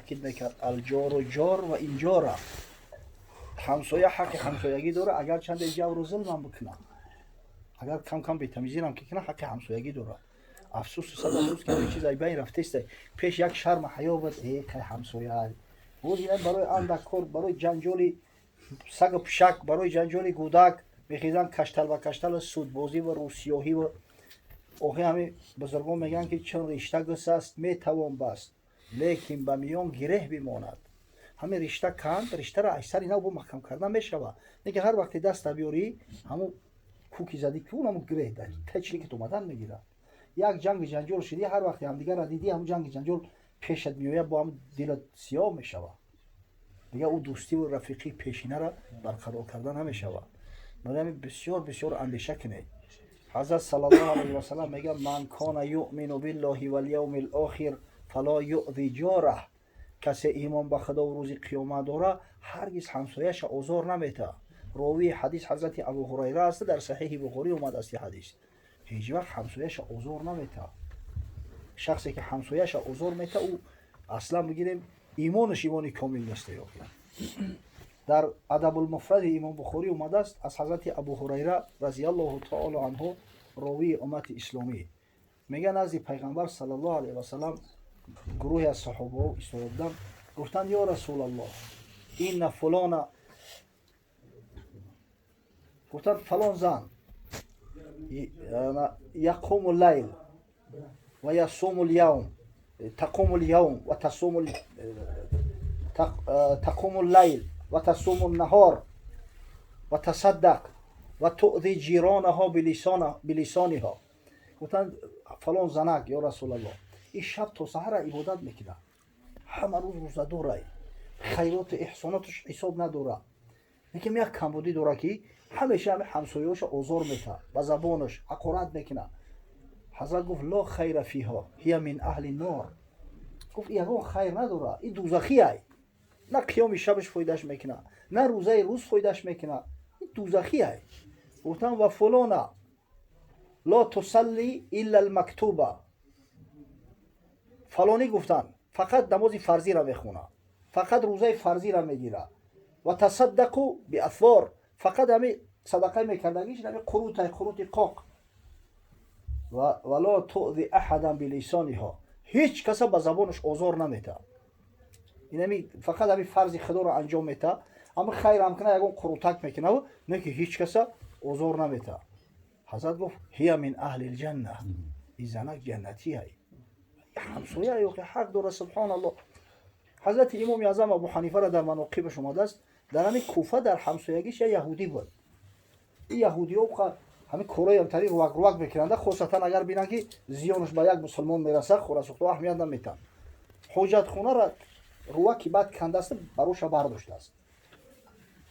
تأکید میکرد الجار و جار و اینجا همسایه حق همسایگی داره، اگر چند جور و ظلم هم بکنه، اگر کم کم بی‌تمیزی هم کنه حق همسایگی داره. افسوس صد افسوس که این چیزای بین رفته است. پیش یک شرم حیا بود ای که همسایه بود، یعنی برای اندک کار، برای جنجالی سگ و پشک، برای جنجالی گودک میخیزن کشتل و کشتل سودبازی و روسیاهی و اوه همه بزرگان میگن که چون رشته گس است میتوان بست لیکن به میان گره بماند. همه رشته کند، رشته را اکثر اینا با محکم کردن میشوه. دیگه هر وقت دست بیاری همون کوکی زدی که اونم گره داد تچلی که اومدن میگیره. یک جنگ جنجال شدی، هر وقت هم دیگه را دیدی همون جنگ جنجال پیشت میوید، با هم دلت سیاه میشوه. دیگه او دوستی و رفیقی پیشینه را برقرار کردن نمیشوه. برای بسیار بسیار اندیشه کنید. حضرت صلی الله علیه و سلم میگه من کان یؤمن بالله والیوم الاخر فلا یؤذی جاره. کسی ایمان به خدا و روز قیامت داره هرگز همسایه‌اش آزار نمیده. راوی حدیث حضرت ابو هریره است، در صحیح بخاری اومده است حدیث. هیچ وقت همسایه‌اش آزار نمیده. شخصی که همسایه‌اش آزار میده او اصلا بگیریم ایمانش ایمان کامل نیست. در ادب المفرد امام بخاری اومده است از حضرت ابو هریره رضی الله تعالی عنه، راوی امت اسلامی، میگن از پیغمبر صلی الله علیه و سلم گروهی از صحابه ایستادن گفتند یا رسول الله این فلان، گفتند فلان زن یقوم اللیل و یصوم الیوم، تقوم الیوم و تقوم اللیل و تصوم النهار و تصدق و تؤذی جیرانها بلسانها. گفتند فلان زنک یا رسول الله این شب تا سحر عبادت میکنه، همه روز روزه داره، خیرات احساناتش حساب نداره، لیکن یک کمبودی داره که همیشه همسایه‌اش آزار میده، با زبانش حقارت میکنه. حضرت گفت لا خیر فیها هی من اهل النار. گفت یگان خیر نداره، این دوزخی ای، نه قیام شبش فایدهش میکنه نه روزه روز فایدهش میکنه، این دوزخی ای. گفتن و فلانا لا تصلی الا المکتوبه، فلانی گفتن فقط نماز فرضی را میخونه، فقط روزه فرضی را میگیره، و تصدقوا باثوار، فقط همین صدقه میکردگیش همین قروت قاق، ولا تؤذی احدا بلسانها، هیچ کس به زبانش آزار نمیده. این فقط همین فرض خدا رو انجام میده، اما خیر هم کنه یگان قروتک میکنه و نه که هیچ کس آزار نمیده. حضرت گفت هی من اهل الجنه، این زنک جنتی هی. همسایه ای که حق داره. سبحان الله. حضرت امام اعظم ابو حنیفه را در مناقبش اومده است، در همین کوفه در همسایگیش یهودی بود. این یهودی ها همین کورای امتری روک میکنند، خاصتا اگر بینن که زیانش به یک مسلمان میرسه خورسوخته اهمیت نمیتن. حاجت خونه را روکی بعد کنده است، بروش برداشته است،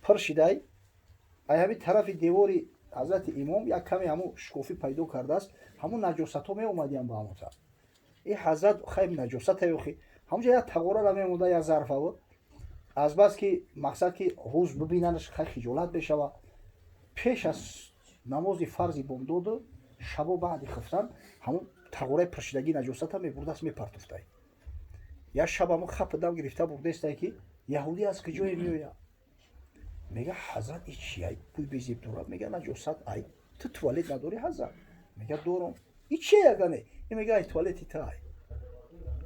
پرشیده ای همین طرف دیواری حضرت امام یک کمی همون شکوفی پیدا کرده است، همون نجاست ها می اومدیم با همون. این حضرت خیلی نجاست هایی همونجا یک تقوره را می مونده یک ظرفه بود، از بس که مقصد که روز ببیننش خیلی خجالت بشوه، پیش از نماز فرضی بامداد شب بعد خفتن همون تقوره پرشیدگی نجاست ها می برده است می پرتفته. یا شب همون خپ دم گرفته برده است که یهودی از کجای میوید. میگه حضرت این چیه؟ بوی بزیب داره. میگه نجاست ای تو توالت نداری حضرت؟ میگه دارم. این چیه یگانه؟ این میگه ای توالتی تا ای.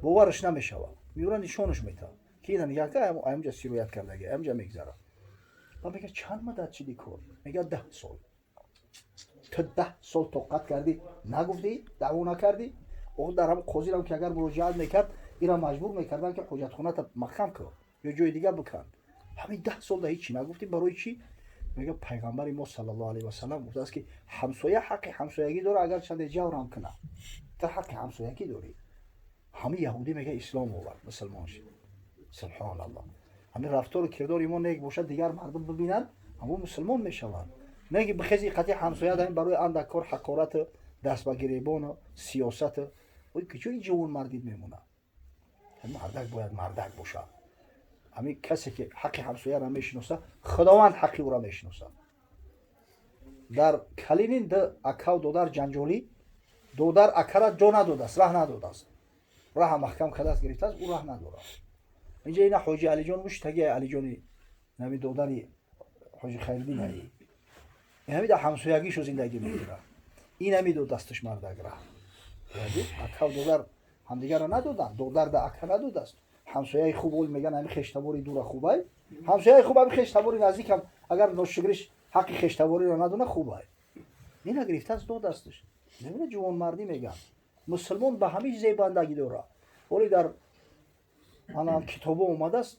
باورش نمیشوه. میورا نشونش میده که این نگاه که اینجا سیرویت کرده، اینجا میگذره. و میگه چند مدت چی کار؟ میگه 10 سال. تو 10 سال توقت کردی نگفتی؟ دعوا نکردی؟ اون در هم قاضی هم که اگر مراجعت میکرد اینا مجبور میکردن که حجت خونه تا محکم کن یا جای دیگه بکن. همین 10 سال ده هیچی نگفتی، برای چی؟ میگه پیغمبر ما صلی الله علیه و سلم گفته است که همسایه حق همسایگی داره، اگر چند جور هم کنه تو حق همسایگی داری. همین یهودی میگه اسلام آورد، مسلمان شد. سبحان الله. همین رفتار و کردار ما نیک باشه دیگر مردم ببینن همون مسلمان میشوند. نه که بخزی قطعی همسایه داریم برای اندک کار حقارت دست به گریبان و سیاست و کجای جوان مردید میمونه. مردک باید مردک باشه. همین کسی که حق همسایه را میشناسه خداوند حقی او را میشناسه. در کلینین ده اکاو دودار جنجالی دودار اکرا جا نداده است، راه نداده است، راه محکم کرده است گرفته است، او راه نداره. اینجا اینا حاجی علی جان مشتگی علی جانی نمی دوداری حاجی خیردی نهی این همی در همسایگیشو زندگی میگیره این همی دو دستش مردگره یعنی اکا دودر همدیگر را ندودن دودر در اکا ندود است همسایه خوب اول میگن همی خشتباری دور خوبه همسایه خوب همی خشتباری نزدیک هم اگر نوشگرش حق خشتباری را ندونه خوبه این گرفته از دو دستش نمیده جوان مردی میگن مسلمان به همیش زیبندگی داره ولی در آن کتابه اومده است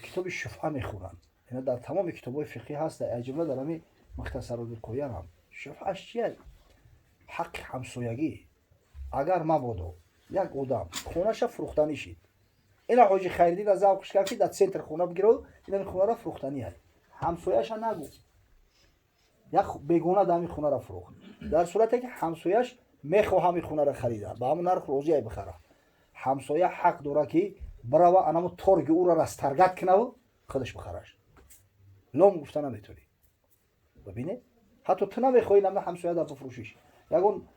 کتاب شفعه میخورند یعنی در تمام کتاب‌های فقهی هست در جمله در همین مختصرات القیان هم شفعهش چیه حق همسایگی اگر مبادا یک آدم خونه‌ش فروختنی شد اینا حاجی خیردی را ذوقش کرد که در سنتر خونه بگیره این خونه را فروختنی است همسایه‌اش نگو یک بیگانه دمی خونه را فروخت در صورتی که همسایه‌اش میخواه همین خونه را خریده به همون نرخ روزی بخره همسایه حق داره که برای انمو ترگ او را رسترگت کنه و خودش بخرش لام گفته نمیتونی ببینه حتی تو نمیخوای نم همسایه در بفروشیش یگون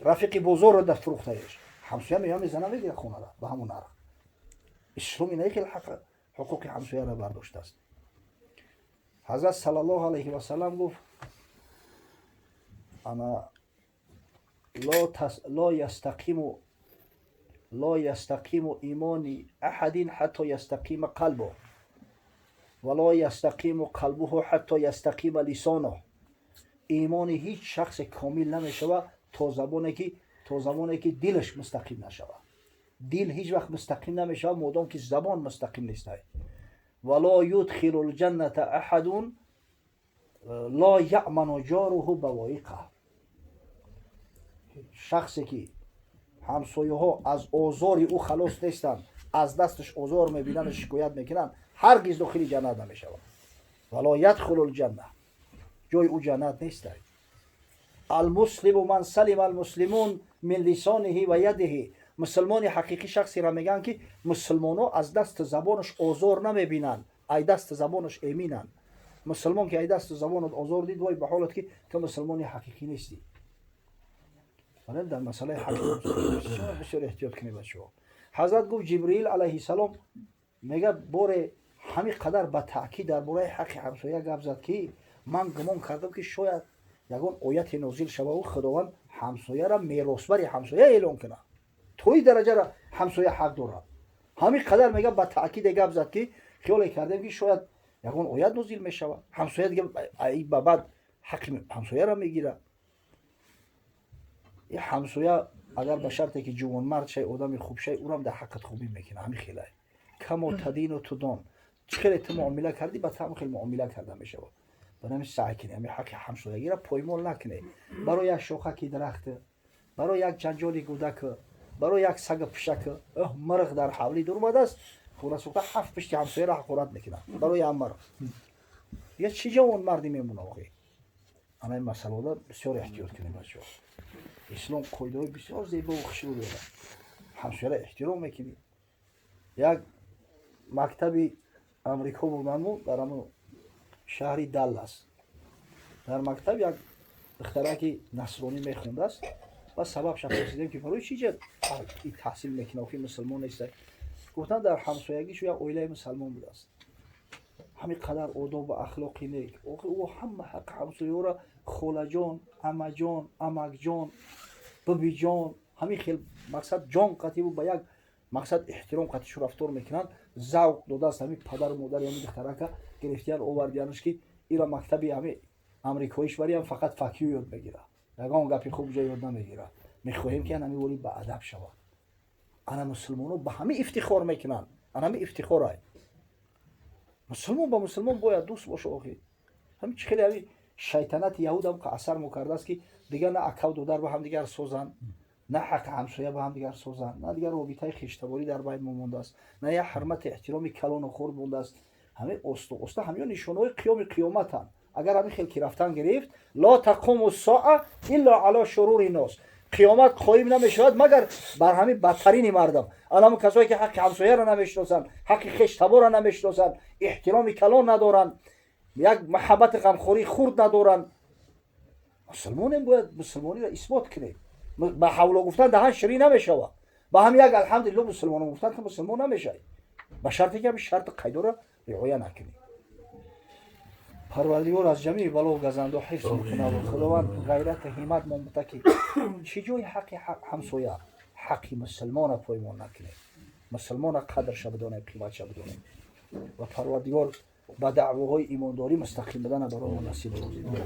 رفیقی بزرگ را در فروختهش همسایه میام میزنه میگیره خونه را به همون نرخ اسلام اینه که حقوق همسایه را برداشته است حضرت صلی الله علیه و سلم گفت انا لا يستقيم ایمان احد حتى يستقيم قلبه ولا يستقيم قلبه حتى يستقيم لسانه ایمان هیچ شخص کامل نمیشود تا زمانی که دلش مستقیم نشود دل هیچ وقت مستقیم نمیشود مادام که زبان مستقیم نیست ولا يدخل الجنة احد لا يأمن جاره بوائقه شخصی که همسایه ها از آزار او خلاص نیستند از دستش آزار میبینن شکایت میکنن هرگز داخل جنت نمیشود ولا يدخل الجنه جای او جنت نیست المسلم من سلم المسلمون من لسانه و یده مسلمان حقیقی شخصی را میگن که مسلمان ها از دست زبانش آزار نمیبینن ای دست زبانش امینن مسلمان که ای دست زبانت آزار دید وای به حالت که تو مسلمان حقیقی نیستی ولی در مسئله حق بسیار احتیاط کنید بچه‌ها حضرت گفت جبرئیل علیه السلام میگه باره همین قدر با تاکید درباره حق همسایه گپ زد که من گمان کردم که شاید یگان آیت نازل شود و خداوند همسایه را میراثبر همسایه اعلام کنه توی درجه را همسایه حق داره همین قدر میگه با تاکید گپ زد که خیال کردم که شاید یگان آیت نازل میشود همسایه دیگه ای بعد حق همسایه را میگیره این همسایه اگر به شرطی که جوان مرد شه آدم خوب شه او را در حقت خوبی میکنه همین خیلی کما تدین و تدان چقدر تو معامله کردی با هم خیلی معامله کرده میشه برای سعی کنی همین حق همسایگی را پایمال نکنی برای یک شاخکی درخت برای یک جنجالی گودک برای یک سگ پشک مرغ در حولی دور اومده است خونه سوخته 7 پشت همسایه را حقارت میکنه برای هم مرغ یه چی جوان مردی میمونه آخه انا این مسئله را بسیار احتیاط کنیم بچه‌ها اسلام قاعده‌های بسیار زیبا و خوشی داره همسایه را احترام میکنی یک مکتبی امریکا بودم در همون شهری دالاس در مکتب یک دخترکی نصرانی میخونده است و سبب شد پرسیدم که برای چی جد این تحصیل میکنه که مسلمان نیست گفتن در همسایگیش یک عائله مسلمان بوده است همین قدر آداب و اخلاقی نیک او همه حق همسایه را خاله جان عمه جان عمک جان ببی جان همین خیلی مقصد جان قطعی و به یک مقصد احترام قطعی رفتار میکنن ذوق داده است همین پدر و مادر همین دخترک گرفتیان آوردیانش که ایرا مکتبی همین امریکاییش بریم فقط فکیو یاد بگیره یگان گپی خوب جای یاد نمیگیره میخواهیم که همین ولی با ادب شود انا مسلمانو به همین افتخار میکنن انا همین افتخاره مسلمان با مسلمان باید دوست باشه آخه همین خیلی همین شیطنت یهود هم که اثر میکرده است که دیگه نه اکاو دودر با هم دیگر سوزن نه حق همسایه با هم دیگر سوزن نه دیگر رابطه خیشتباری در بین مونده است نه یه حرمت احترامی کلان و خرد مونده است همه است همین نشانهای قیامتن اگر همین خیلی رفتن گرفت لا تقوم الساعه الا علی شرور الناس قیامت قایم نمیشود مگر بر همین بدترین مردم الان کسایی که حق همسایه را نمیشناسن حق خیشتبار را نمیشناسن احترام کلان ندارن یک محبت غمخوری خرد ندارن مسلمان باید مسلمانی را اثبات کنه با حولا گفتن دهن شری نمیشود با هم یک الحمدلله مسلمان گفتن که مسلمان نمیشه به شرطی که شرط قید را رعایت نکنی. پروردگار از جمعی بلا و گزند و حفظ میکنه و خداوند غیرت همت ما متکی چجوری حق همسایه حقی مسلمان را پایمال نکنه، مسلمان را قدرش بدانه، قیمتش بدانه و پروردگار با دعواهای ایمانداری مستقیم بدن برای ما نصیب کنه.